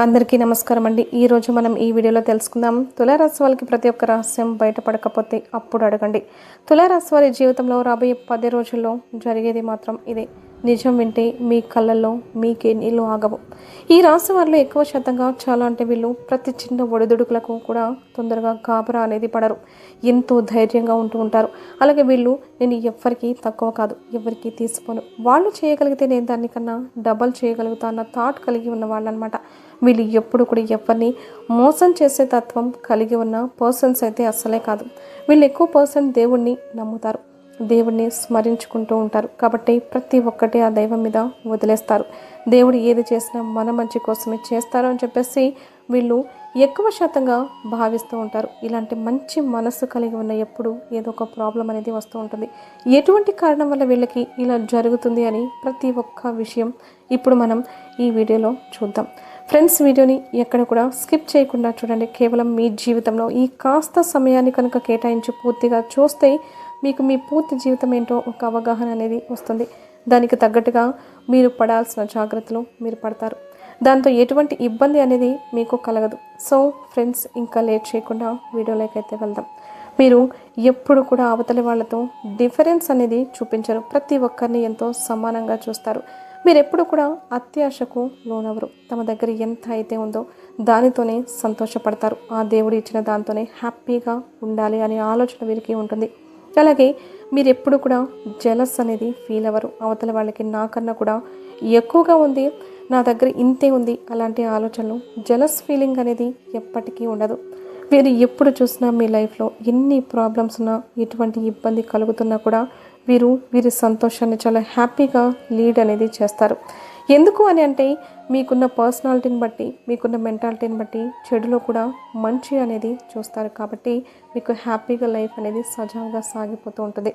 అందరికీ నమస్కారం అండి. ఈరోజు మనం ఈ వీడియోలో తెలుసుకుందాం. తులారాశి వాళ్ళకి ప్రతి ఒక్క రహస్యం బయటపడకపోతే అప్పుడు అడగండి. తులారాశి వారి జీవితంలో రాబోయే 10 రోజుల్లో జరిగేది మాత్రం ఇదే. నిజం వింటే మీ కళ్ళల్లో మీకే నీళ్ళు ఆగవు. ఈ రాశి వారిలో ఎక్కువ శాతంగా చాలా అంటే వీళ్ళు ప్రతి చిన్న ఒడిదుడుకులకు కూడా తొందరగా గాబరా అనేది పడరు. ఎంతో ధైర్యంగా ఉంటూ ఉంటారు. అలాగే వీళ్ళు నేను ఎవ్వరికీ తక్కువ కాదు, ఎవరికి తీసిపోను, వాళ్ళు చేయగలిగితే నేను దానికన్నా డబల్ చేయగలుగుతా అన్న థాట్ కలిగి ఉన్న వాళ్ళు అనమాట. వీళ్ళు ఎప్పుడు కూడా ఎవరిని మోసం చేసే తత్వం కలిగి ఉన్న పర్సన్స్ అయితే అస్సలే కాదు. వీళ్ళు ఎక్కువ పర్సన్ దేవుణ్ణి నమ్ముతారు, దేవుణ్ణి స్మరించుకుంటూ ఉంటారు. కాబట్టి ప్రతి ఒక్కటి ఆ దైవం మీద వదిలేస్తారు. దేవుడు ఏది చేసినా మన మంచి కోసమే చేస్తారు అని చెప్పేసి వీళ్ళు ఎక్కువ శాతంగా భావిస్తూ ఉంటారు. ఇలాంటి మంచి మనస్సు కలిగి ఉన్న ఎప్పుడు ఏదో ఒక ప్రాబ్లం అనేది వస్తూ ఉంటుంది. ఎటువంటి కారణం వల్ల వీళ్ళకి ఇలా జరుగుతుంది అని ప్రతి ఒక్క విషయం ఇప్పుడు మనం ఈ వీడియోలో చూద్దాం. ఫ్రెండ్స్, వీడియోని ఎక్కడ కూడా స్కిప్ చేయకుండా చూడండి. కేవలం మీ జీవితంలో ఈ కాస్త సమయాన్ని కనుక కేటాయించి పూర్తిగా చూస్తే మీకు మీ పూర్తి జీవితం ఏంటో ఒక అవగాహన అనేది వస్తుంది. దానికి తగ్గట్టుగా మీరు పడాల్సిన జాగ్రత్తలు మీరు పడతారు. దాంతో ఎటువంటి ఇబ్బంది అనేది మీకు కలగదు. సో ఫ్రెండ్స్, ఇంకా లేట్ చేయకుండా వీడియోలోకి అయితే వెళ్దాం. మీరు ఎప్పుడు కూడా అవతలి వాళ్ళతో డిఫరెన్స్ అనేది చూపించరు. ప్రతి ఒక్కరిని ఎంతో సమానంగా చూస్తారు. మీరు ఎప్పుడు కూడా అత్యాశకు లోనవరు. తమ దగ్గర ఎంత అయితే ఉందో దానితోనే సంతోషపడతారు. ఆ దేవుడు ఇచ్చిన దాంతోనే హ్యాపీగా ఉండాలి అనే ఆలోచన వీరికి ఉంటుంది. అలాగే మీరు ఎప్పుడు కూడా జెలస్ అనేది ఫీల్ అవ్వరు. అవతల వాళ్ళకి నాకన్నా కూడా ఎక్కువగా ఉంది, నా దగ్గర ఇంతే ఉంది, అలాంటి ఆలోచనలు, జెలస్ ఫీలింగ్ అనేది ఎప్పటికీ ఉండదు. వీరు ఎప్పుడు చూసినా మీ లైఫ్లో ఎన్ని ప్రాబ్లమ్స్ ఉన్నా, ఎటువంటి ఇబ్బంది కలుగుతున్నా కూడా వీరి సంతోషాన్ని చాలా హ్యాపీగా లీడ్ అనేది చేస్తారు. ఎందుకు అని అంటే మీకున్న పర్సనాలిటీని బట్టి, మీకున్న మెంటాలిటీని బట్టి చెడులో కూడా మంచి అనేది చూస్తారు. కాబట్టి మీకు హ్యాపీగా లైఫ్ అనేది సజావుగా సాగిపోతూ ఉంటుంది.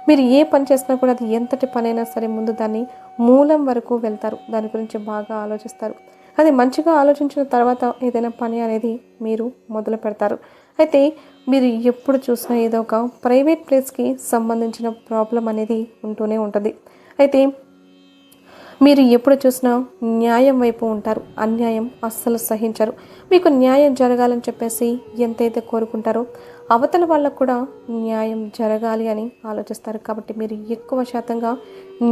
మీరు ఏ పని చేసినా కూడా అది ఎంతటి పనైనా సరే ముందు దాన్ని మూలం వరకు వెళ్తారు. దాని గురించి బాగా ఆలోచిస్తారు. అది మంచిగా ఆలోచించిన తర్వాత ఏదైనా పని అనేది మీరు మొదలు పెడతారు. అయితే మీరు ఎప్పుడు చూసినా ఏదో ఒక ప్రైవేట్ ప్లేస్కి సంబంధించిన ప్రాబ్లం అనేది ఉంటూనే ఉంటుంది. అయితే మీరు ఎప్పుడు చూసినా న్యాయం వైపు ఉంటారు, అన్యాయం అస్సలు సహించరు. మీకు న్యాయం జరగాలని చెప్పేసి ఎంతైతే కోరుకుంటారో అవతల వాళ్ళకు కూడా న్యాయం జరగాలి అని ఆలోచిస్తారు. కాబట్టి మీరు ఎక్కువ శాతంగా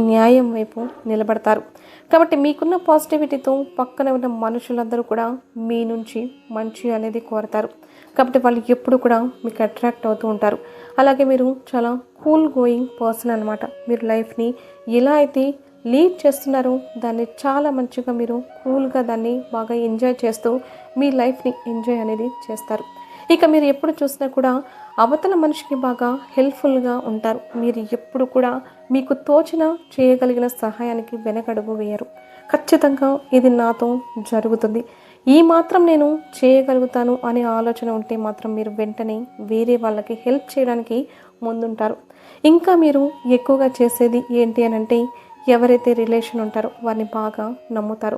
న్యాయం వైపు నిలబడతారు. కాబట్టి మీకున్న పాజిటివిటీతో పక్కన ఉన్న మనుషులందరూ కూడా మీ నుంచి మంచి అనేది కోరతారు. కాబట్టి వాళ్ళు ఎప్పుడు కూడా మీకు అట్రాక్ట్ అవుతూ ఉంటారు. అలాగే మీరు చాలా కూల్ గోయింగ్ పర్సన్ అనమాట. మీరు లైఫ్ని ఎలా అయితే లీడ్ చేస్తున్నారో దాన్ని చాలా మంచిగా మీరు కూల్గా దాన్ని బాగా ఎంజాయ్ చేస్తూ మీ లైఫ్ని ఎంజాయ్ అనేది చేస్తారు. ఇక మీరు ఎప్పుడు చూసినా కూడా అవతల మనిషికి బాగా హెల్ప్ఫుల్గా ఉంటారు. మీరు ఎప్పుడు కూడా మీకు తోచిన చేయగలిగిన సహాయానికి వెనకడుగు వేయరు. ఖచ్చితంగా ఇది నాతో జరుగుతుంది, ఈ మాత్రం నేను చేయగలుగుతాను అనే ఆలోచన ఉంటే మాత్రం మీరు వెంటనే వేరే వాళ్ళకి హెల్ప్ చేయడానికి ముందుంటారు. ఇంకా మీరు ఎక్కువగా చేసేది ఏంటి అని అంటే ఎవరైతే రిలేషన్ ఉంటారో వారిని బాగా నమ్ముతారు.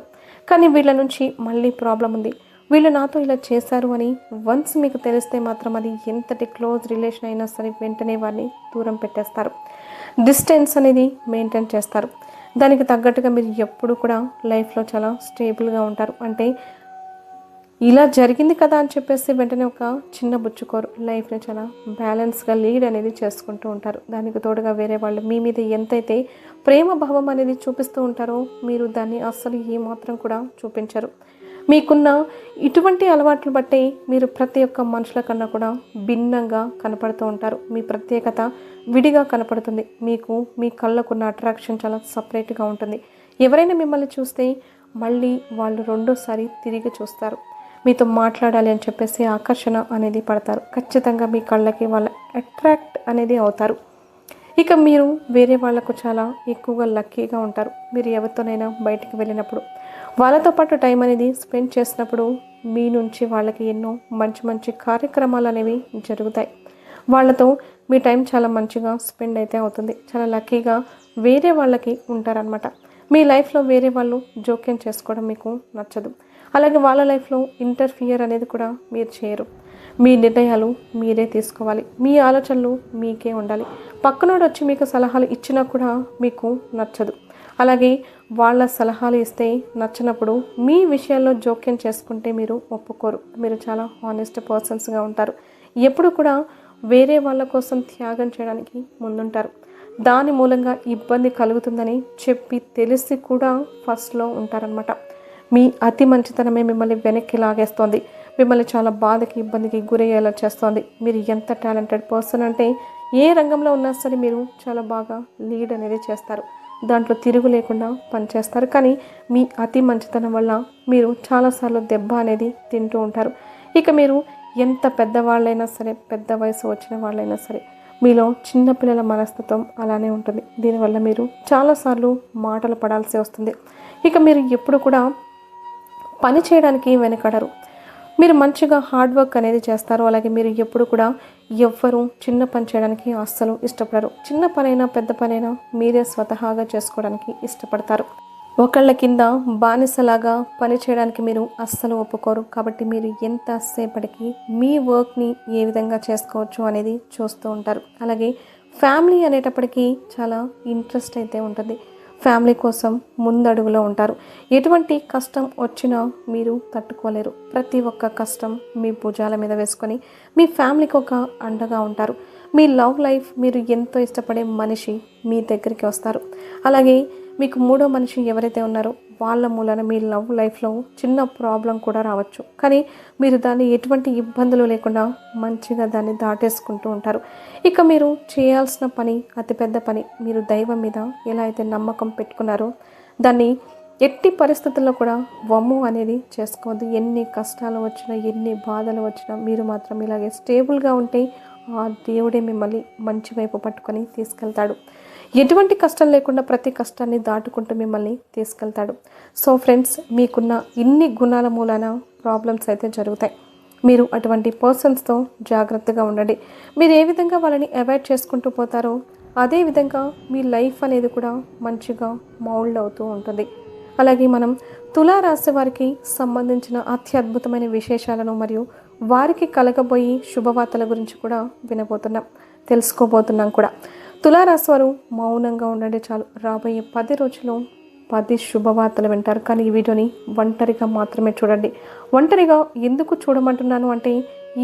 కానీ వీళ్ళ నుంచి మళ్ళీ ప్రాబ్లం ఉంది, వీళ్ళు నాతో ఇలా చేశారు అని వన్స్ మీకు తెలిస్తే మాత్రం అది ఎంతటి క్లోజ్ రిలేషన్ అయినా సరే వెంటనే వారిని దూరం పెట్టేస్తారు. డిస్టెన్స్ అనేది మెయింటైన్ చేస్తారు. దానికి తగ్గట్టుగా మీరు ఎప్పుడు కూడా లైఫ్లో చాలా స్టేబుల్గా ఉంటారు. అంటే ఇలా జరిగింది కదా అని చెప్పేసి వెంటనే ఒక చిన్న బుచ్చుకోరు. లైఫ్ని చాలా బ్యాలెన్స్గా లీడ్ అనేది చేసుకుంటూ ఉంటారు. దానికి తోడుగా వేరే వాళ్ళు మీ మీద ఎంతైతే ప్రేమ భావం అనేది చూపిస్తూ ఉంటారో మీరు దాన్ని అస్సలు ఏమాత్రం కూడా చూపించరు. మీకున్న ఇటువంటి అలవాట్లు బట్టి మీరు ప్రతి ఒక్క మనుషుల కన్నా కూడా భిన్నంగా కనపడుతూ ఉంటారు. మీ ప్రత్యేకత విడిగా కనపడుతుంది. మీకు మీ కళ్ళకున్న అట్రాక్షన్ చాలా సపరేట్గా ఉంటుంది. ఎవరైనా మిమ్మల్ని చూస్తే మళ్ళీ వాళ్ళు రెండోసారి తిరిగి చూస్తారు. మీతో మాట్లాడాలి అని చెప్పేసి ఆకర్షణ అనేది పడతారు. ఖచ్చితంగా మీ కళ్ళకి వాళ్ళ అట్రాక్ట్ అనేది అవుతారు. ఇక మీరు వేరే వాళ్ళకు చాలా ఎక్కువగా లక్కీగా ఉంటారు. మీరు ఎవరితోనైనా బయటికి వెళ్ళినప్పుడు వాళ్ళతో పాటు టైం అనేది స్పెండ్ చేసినప్పుడు మీ నుంచి వాళ్ళకి ఎన్నో మంచి మంచి కార్యక్రమాలు అనేవి జరుగుతాయి. వాళ్ళతో మీ టైం చాలా మంచిగా స్పెండ్ అయితే అవుతుంది. చాలా లక్కీగా వేరే వాళ్ళకి ఉంటారనమాట. మీ లైఫ్లో వేరే వాళ్ళు జోక్యం చేసుకోవడం మీకు నచ్చదు. అలాగే వాళ్ళ లైఫ్లో ఇంటర్ఫియర్ అనేది కూడా మీరు చేయరు. మీ నిర్ణయాలు మీరే తీసుకోవాలి. మీ ఆలోచనలు మీకే ఉండాలి. పక్కనోడు వచ్చి మీకు సలహాలు ఇచ్చినా కూడా మీకు నచ్చదు. అలాగే వాళ్ళ సలహాలు ఇస్తే నచ్చినప్పుడు మీ విషయాల్లో జోక్యం చేసుకుంటే మీరు ఒప్పుకోరు. మీరు చాలా హానెస్ట్ పర్సన్స్గా ఉంటారు. ఎప్పుడు కూడా వేరే వాళ్ళ కోసం త్యాగం చేయడానికి ముందుంటారు. దాని మూలంగా ఇబ్బంది కలుగుతుందని చెప్పి తెలిసి కూడా ఫస్ట్లో ఉంటారనమాట. మీ అతి మంచితనమే మిమ్మల్ని వెనక్కి లాగేస్తోంది. మిమ్మల్ని చాలా బాధకి ఇబ్బందికి గురయ్యేలా చేస్తోంది. మీరు ఎంత టాలెంటెడ్ పర్సన్ అంటే ఏ రంగంలో ఉన్నా సరే మీరు చాలా బాగా లీడ్ అనేది చేస్తారు. దాంట్లో తిరుగు లేకుండా పనిచేస్తారు. కానీ మీ అతి మంచితనం వల్ల మీరు చాలాసార్లు దెబ్బ అనేది తింటూ ఉంటారు. ఇక మీరు ఎంత పెద్దవాళ్ళైనా సరే, పెద్ద వయసు వచ్చిన వాళ్ళైనా సరే, మీలో చిన్నపిల్లల మనస్తత్వం అలానే ఉంటుంది. దీనివల్ల మీరు చాలాసార్లు మాటలు పడాల్సి వస్తుంది. ఇక మీరు ఎప్పుడు కూడా పని చేయడానికి వెనకడరు. మీరు మంచిగా హార్డ్ వర్క్ అనేది చేస్తారు. అలాగే మీరు ఎప్పుడు కూడా ఎవ్వరూ చిన్న పని చేయడానికి అస్సలు ఇష్టపడరు. చిన్న పనైనా పెద్ద పనైనా మీరే స్వతహాగా చేసుకోవడానికి ఇష్టపడతారు. ఒకళ్ళ కింద బానిసలాగా పని చేయడానికి మీరు అస్సలు ఒప్పుకోరు. కాబట్టి మీరు ఎంతసేపటికి మీ వర్క్ని ఏ విధంగా చేసుకోవచ్చు అనేది చూస్తూ ఉంటారు. అలాగే ఫ్యామిలీ అనేటప్పటికీ చాలా ఇంట్రెస్ట్ అయితే ఉంటుంది. ఫ్యామిలీ కోసం ముందడుగులో ఉంటారు. ఎటువంటి కష్టం వచ్చినా మీరు తట్టుకోలేరు. ప్రతి ఒక్క కష్టం మీ భుజాల మీద వేసుకొని మీ ఫ్యామిలీకి ఒక అండగా ఉంటారు. మీ లవ్ లైఫ్, మీరు ఎంతో ఇష్టపడే మనిషి మీ దగ్గరికి వస్తారు. అలాగే మీకు మూడో మనిషి ఎవరైతే ఉన్నారో వాళ్ళ మూలన మీ లవ్ లైఫ్లో చిన్న ప్రాబ్లం కూడా రావచ్చు. కానీ మీరు దాన్ని ఎటువంటి ఇబ్బందులు లేకుండా మంచిగా దాన్ని దాటేసుకుంటూ ఉంటారు. ఇక మీరు చేయాల్సిన పని, అతిపెద్ద పని, మీరు దైవం మీద ఎలా అయితే నమ్మకం పెట్టుకున్నారో దాన్ని ఎట్టి పరిస్థితుల్లో కూడా వమ్ము అనేది చేసుకోవద్దు. ఎన్ని కష్టాలు వచ్చినా, ఎన్ని బాధలు వచ్చినా మీరు మాత్రం ఇలాగే స్టేబుల్గా ఉంటే ఆ దేవుడే మిమ్మల్ని మంచి వైపు పట్టుకొని తీసుకెళ్తాడు. ఎటువంటి కష్టం లేకుండా ప్రతి కష్టాన్ని దాటుకుంటూ మిమ్మల్ని తీసుకెళ్తాడు. సో ఫ్రెండ్స్, మీకున్న ఇన్ని గుణాల మూలాన ప్రాబ్లమ్స్ అయితే జరుగుతాయి. మీరు అటువంటి పర్సన్స్తో జాగ్రత్తగా ఉండండి. మీరు ఏ విధంగా వాళ్ళని అవాయిడ్ చేసుకుంటూ పోతారో అదే విధంగా మీ లైఫ్ అనేది కూడా మంచిగా మౌల్డ్ అవుతూ ఉంటుంది. అలాగే మనం తులారాశి వారికి సంబంధించిన అత్యద్భుతమైన విశేషాలను మరియు వారికి కలగబోయే శుభవార్తల గురించి కూడా తెలుసుకోబోతున్నాం కూడా. తులారాశి వారు మౌనంగా ఉండండి చాలు. రాబోయే 10 రోజుల్లో 10 శుభవార్తలు వింటారు. కానీ ఈ వీడియోని ఒంటరిగా మాత్రమే చూడండి. ఒంటరిగా ఎందుకు చూడమంటున్నాను అంటే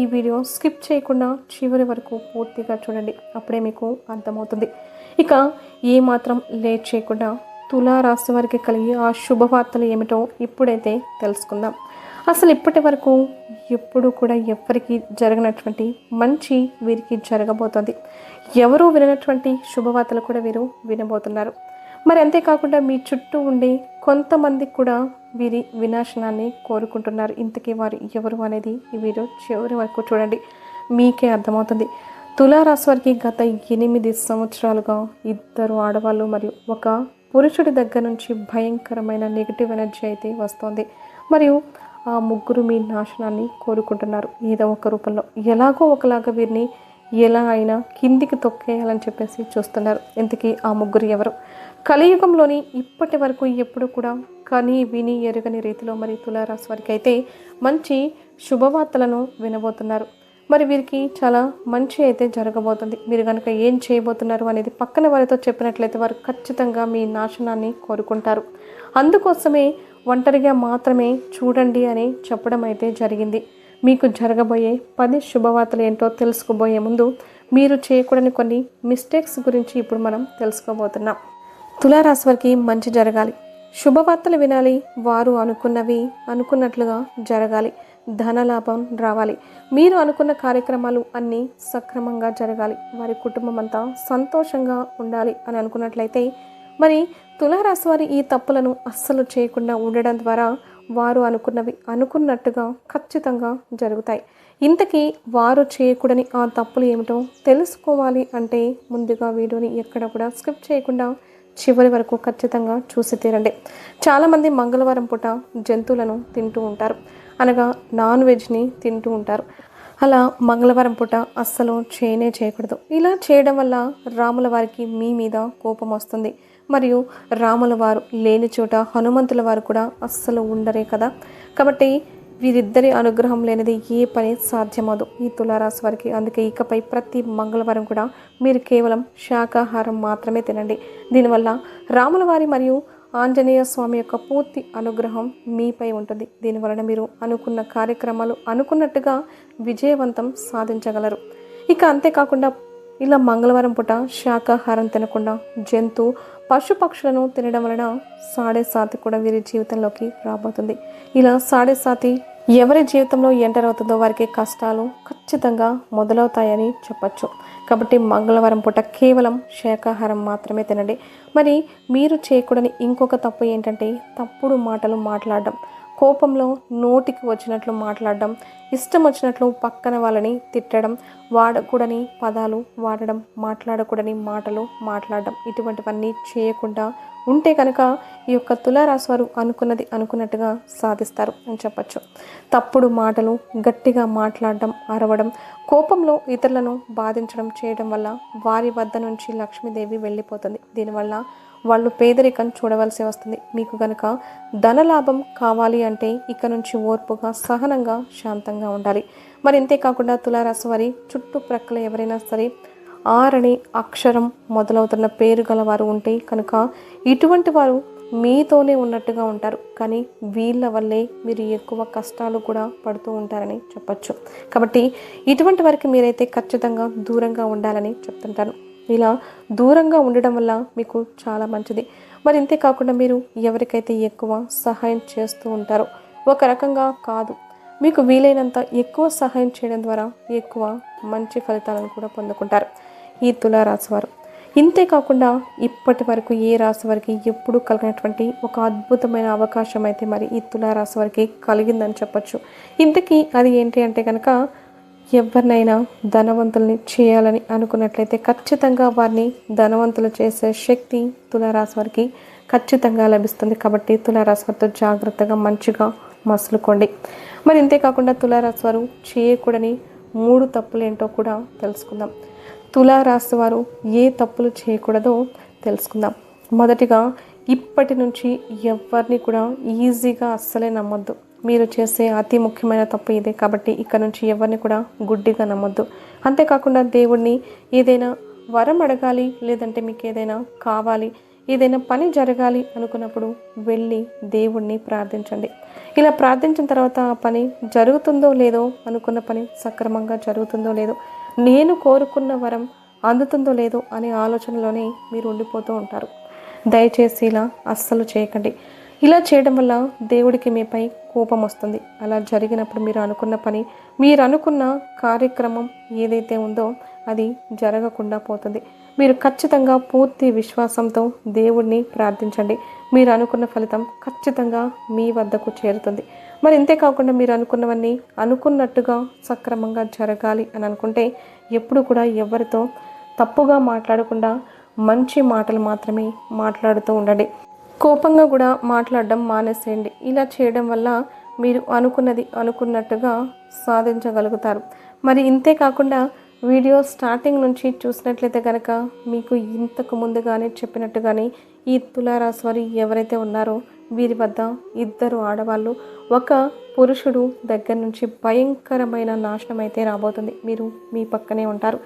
ఈ వీడియో స్కిప్ చేయకుండా చివరి వరకు పూర్తిగా చూడండి. అప్పుడే మీకు అర్థమవుతుంది. ఇక ఏమాత్రం లేట్ చేయకుండా తులారాశి వారికి కలిగే ఆ శుభవార్తలు ఏమిటో ఇప్పుడైతే తెలుసుకుందాం. అసలు ఇప్పటి వరకు ఎప్పుడు కూడా ఎవరికి జరగనటువంటి మంచి వీరికి జరగబోతోంది. ఎవరూ విననటువంటి శుభవార్తలు కూడా వీరు వినబోతున్నారు. మరి అంతేకాకుండా మీ చుట్టూ ఉండే కొంతమంది కూడా వీరి వినాశనాన్ని కోరుకుంటున్నారు. ఇంతకీ వారు ఎవరు అనేది ఈ వీడియో చివరి వరకు చూడండి, మీకే అర్థమవుతుంది. తులారాశి వారికి గత 8 సంవత్సరాలుగా 2 ఆడవాళ్ళు మరియు ఒక పురుషుడి దగ్గర నుంచి భయంకరమైన నెగిటివ్ ఎనర్జీ అయితే వస్తుంది. మరియు ఆ ముగ్గురు మీ నాశనాన్ని కోరుకుంటున్నారు. ఏదో ఒక రూపంలో ఎలాగో ఒకలాగా వీరిని ఎలా అయినా కిందికి తొక్కేయాలని చెప్పేసి చూస్తున్నారు. ఇంతకీ ఆ ముగ్గురు ఎవరు? కలియుగంలోని ఇప్పటి వరకు ఎప్పుడు కూడా కని విని ఎరుగని రీతిలో మరి తులారాశి వారికి అయితే మంచి శుభవార్తలను వినబోతున్నారు. మరి వీరికి చాలా మంచి అయితే జరగబోతుంది. మీరు కనుక ఏం చేయబోతున్నారు అనేది పక్కన వారితో చెప్పినట్లయితే వారు ఖచ్చితంగా మీ నాశనాన్ని కోరుకుంటారు. అందుకోసమే ఒంటరిగా మాత్రమే చూడండి అని చెప్పడం అయితే జరిగింది. మీకు జరగబోయే 10 శుభవార్తలు ఏంటో తెలుసుకోబోయే ముందు మీరు చేయకూడని కొన్ని మిస్టేక్స్ గురించి ఇప్పుడు మనం తెలుసుకోబోతున్నాం. తులారాశి వారికి మంచి జరగాలి, శుభవార్తలు వినాలి, వారు అనుకున్నవి అనుకున్నట్లుగా జరగాలి, ధనలాభం రావాలి, మీరు అనుకున్న కార్యక్రమాలు అన్నీ సక్రమంగా జరగాలి, వారి కుటుంబం అంతా సంతోషంగా ఉండాలి అని అనుకున్నట్లయితే మరి తులారాశి వారి ఈ తప్పులను అస్సలు చేయకుండా ఉండడం ద్వారా వారు అనుకున్నవి అనుకున్నట్టుగా ఖచ్చితంగా జరుగుతాయి. ఇంతకీ వారు చేయకూడని ఆ తప్పులు ఏమిటో తెలుసుకోవాలి అంటే ముందుగా వీడియోని ఎక్కడ కూడా స్కిప్ చేయకుండా చివరి వరకు ఖచ్చితంగా చూసి తీరండి. చాలామంది మంగళవారం పూట జంతువులను తింటూ ఉంటారు, అనగా నాన్ వెజ్ని తింటూ ఉంటారు. అలా మంగళవారం పూట అస్సలు చేయకూడదు. ఇలా చేయడం వల్ల రాముల వారికి మీ మీద కోపం వస్తుంది. మరియు రాముల వారు లేని చోట హనుమంతుల వారు కూడా అస్సలు ఉండరే కదా. కాబట్టి వీరిద్దరి అనుగ్రహం లేనిది ఏ పని సాధ్యమదు ఈ తులారాశి వారికి. అందుకే ఇకపై ప్రతి మంగళవారం కూడా మీరు కేవలం శాకాహారం మాత్రమే తినండి. దీనివల్ల రాముల వారి మరియు ఆంజనేయ స్వామి యొక్క పూర్తి అనుగ్రహం మీపై ఉంటుంది. దీనివలన మీరు అనుకున్న కార్యక్రమాలు అనుకున్నట్టుగా విజయవంతం సాధించగలరు. ఇక అంతేకాకుండా ఇలా మంగళవారం పూట శాకాహారం తినకుండా పశుపక్షులను తినడం వలన సాడే సాతి కూడా వీరి జీవితంలోకి రాబోతుంది. ఇలా సాడే సాతి ఎవరి జీవితంలో ఎంటర్ అవుతుందో వారికి కష్టాలు ఖచ్చితంగా మొదలవుతాయని చెప్పచ్చు. కాబట్టి మంగళవారం పూట కేవలం శాకాహారం మాత్రమే తినండి. మరి మీరు చేయకూడని ఇంకొక తప్పు ఏంటంటే తప్పుడు మాటలు మాట్లాడడం, కోపంలో నోటికి వచ్చినట్లు మాట్లాడడం, ఇష్టం వచ్చినట్లు పక్కన వాళ్ళని తిట్టడం, వాడకూడని పదాలు వాడడం, మాట్లాడకూడని మాటలు మాట్లాడడం, ఇటువంటివన్నీ చేయకుండా ఉంటే కనుక ఈ యొక్క తులారాశి వారు అనుకున్నది అనుకున్నట్టుగా సాధిస్తారు అని చెప్పచ్చు. తప్పుడు మాటలు, గట్టిగా మాట్లాడడం, అరవడం, కోపంలో ఇతరులను బాధించడం చేయడం వల్ల వారి వద్ద నుంచి లక్ష్మీదేవి వెళ్ళిపోతుంది. దీనివల్ల వాళ్ళు పేదరికం చూడవలసి వస్తుంది. మీకు కనుక ధనలాభం కావాలి అంటే ఇక నుంచి ఓర్పుగా, సహనంగా, శాంతంగా ఉండాలి. మరి ఇంతేకాకుండా తులారాశి వారి చుట్టుప్రక్కల ఎవరైనా సరే ఆరని అక్షరం మొదలవుతున్న పేరు గలవారు ఉంటే కనుక ఇటువంటి వారు మీతోనే ఉన్నట్టుగా ఉంటారు. కానీ వీళ్ళ వల్లే మీరు ఎక్కువ కష్టాలు కూడా పడుతూ ఉంటారని చెప్పచ్చు. కాబట్టి ఇటువంటి వారికి మీరైతే ఖచ్చితంగా దూరంగా ఉండాలని చెప్తుంటాను. ఇలా దూరంగా ఉండడం వల్ల మీకు చాలా మంచిది. మరి ఇంతేకాకుండా మీరు ఎవరికైతే ఎక్కువ సహాయం చేస్తూ ఉంటారో, ఒక రకంగా కాదు, మీకు వీలైనంత ఎక్కువ సహాయం చేయడం ద్వారా ఎక్కువ మంచి ఫలితాలను కూడా పొందుకుంటారు ఈ తులారాశి వారు. ఇంతేకాకుండా ఇప్పటి వరకు ఏ రాశి వారికి ఎప్పుడు కలిగినటువంటి ఒక అద్భుతమైన అవకాశం అయితే మరి ఈ తులారాశి వారికి కలిగిందని చెప్పచ్చు. ఇంతకీ అది ఏంటి అంటే కనుక ఎవరినైనా ధనవంతుల్ని చేయాలని అనుకున్నట్లయితే ఖచ్చితంగా వారిని ధనవంతులు చేసే శక్తి తులారాశి వారికి ఖచ్చితంగా లభిస్తుంది. కాబట్టి తులారాశి వారితో జాగ్రత్తగా మంచిగా మసులుకోండి. మరి ఇంతేకాకుండా తులారాశి వారు చేయకూడని 3 తప్పులు ఏంటో కూడా తెలుసుకుందాం. తులారాశి వారు ఏ తప్పులు చేయకూడదో తెలుసుకుందాం. మొదటిగా, ఇప్పటి నుంచి ఎవరిని కూడా ఈజీగా అస్సలే నమ్మొద్దు. మీరు చేసే అతి ముఖ్యమైన తప్పు ఇదే. కాబట్టి ఇక్కడ నుంచి ఎవరిని కూడా గుడ్డిగా నమ్మొద్దు. అంతేకాకుండా దేవుణ్ణి ఏదైనా వరం అడగాలి, లేదంటే మీకు ఏదైనా కావాలి, ఏదైనా పని జరగాలి అనుకున్నప్పుడు వెళ్ళి దేవుణ్ణి ప్రార్థించండి. ఇలా ప్రార్థించిన తర్వాత ఆ పని జరుగుతుందో లేదో, అనుకున్న పని సక్రమంగా జరుగుతుందో లేదో, నేను కోరుకున్న వరం అందుతుందో లేదో అనే ఆలోచనలోనే మీరు ఉండిపోతూ ఉంటారు. దయచేసి ఇలా అస్సలు చేయకండి. ఇలా చేయడం వల్ల దేవుడికి మీపై కోపం వస్తుంది. అలా జరిగినప్పుడు మీరు అనుకున్న పని, మీరు అనుకున్న కార్యక్రమం ఏదైతే ఉందో అది జరగకుండా పోతుంది. మీరు ఖచ్చితంగా పూర్తి విశ్వాసంతో దేవుడిని ప్రార్థించండి. మీరు అనుకున్న ఫలితం ఖచ్చితంగా మీ వద్దకు చేరుతుంది. మరి ఇంతేకాకుండా మీరు అనుకున్నవన్నీ అనుకున్నట్టుగా సక్రమంగా జరగాలి అని అనుకుంటే ఎప్పుడు కూడా ఎవరితో తప్పుగా మాట్లాడకుండా మంచి మాటలు మాత్రమే మాట్లాడుతూ ఉండండి. కోపంగా కూడా మాట్లాడడం మానేసేయండి. ఇలా చేయడం వల్ల మీరు అనుకున్నది అనుకున్నట్టుగా సాధించగలుగుతారు. మరి ఇంతే కాకుండా వీడియో స్టార్టింగ్ నుంచి చూసినట్లయితే కనుక మీకు ఇంతకు ముందుగానే చెప్పినట్టుగానే ఈ తులారాశి వారు ఎవరైతే ఉన్నారో వీరి వద్ద 2 ఆడవాళ్ళు, 1 పురుషుడు దగ్గర నుంచి భయంకరమైన నాశనం అయితే రాబోతుంది. మీరు మీ పక్కనే ఉంటారు,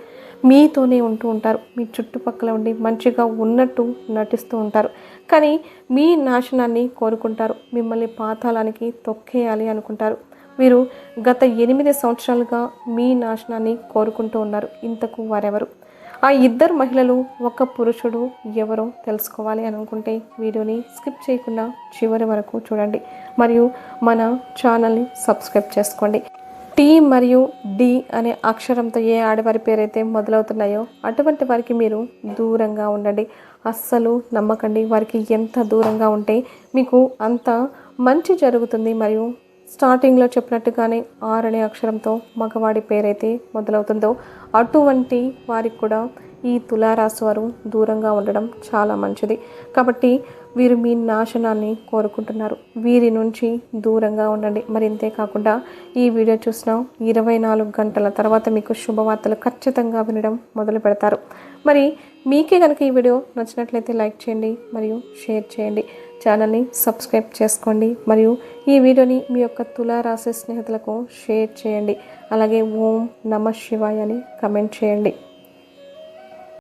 మీతోనే ఉంటూ ఉంటారు, మీ చుట్టుపక్కల ఉండి మంచిగా ఉన్నట్టు నటిస్తూ ఉంటారు. కానీ మీ నాశనాన్ని కోరుకుంటారు, మిమ్మల్ని పాతాళానికి తొక్కేయాలి అనుకుంటారు. వీరు గత 8 సంవత్సరాలుగా మీ నాశనాన్ని కోరుకుంటూ ఉన్నారు. ఇంతకు వారెవరు? ఆ 2 మహిళలు, 1 పురుషుడు ఎవరో తెలుసుకోవాలి అనుకుంటే వీడియోని స్కిప్ చేయకుండా చివరి వరకు చూడండి. మరియు మన ఛానల్ని సబ్స్క్రైబ్ చేసుకోండి. టీ మరియు డి అనే అక్షరంతో ఏ ఆడవారి పేరైతే మొదలవుతున్నాయో అటువంటి వారికి మీరు దూరంగా ఉండండి. అస్సలు నమ్మకండి. వారికి ఎంత దూరంగా ఉంటే మీకు అంత మంచి జరుగుతుంది. మరియు స్టార్టింగ్లో చెప్పినట్టుగానే 6 అనే అక్షరంతో మగవాడి పేరైతే మొదలవుతుందో అటువంటి వారికి కూడా ఈ తులారాశి వారు దూరంగా ఉండడం చాలా మంచిది. కాబట్టి వీరు మీ నాశనాన్ని కోరుకుంటున్నారు. వీరి నుంచి దూరంగా ఉండండి. మరి ఇంతే కాకుండా ఈ వీడియో చూసిన 24 గంటల తర్వాత మీకు శుభవార్తలు ఖచ్చితంగా వినడం మొదలు పెడతారు. మరి మీకే కనుక ఈ వీడియో నచ్చినట్లయితే లైక్ చేయండి మరియు షేర్ చేయండి. ఛానల్ని సబ్స్క్రైబ్ చేసుకోండి మరియు ఈ వీడియోని మీ యొక్క తులారాశి స్నేహితులకు షేర్ చేయండి. అలాగే ఓం నమః శివాయ అని కమెంట్ చేయండి.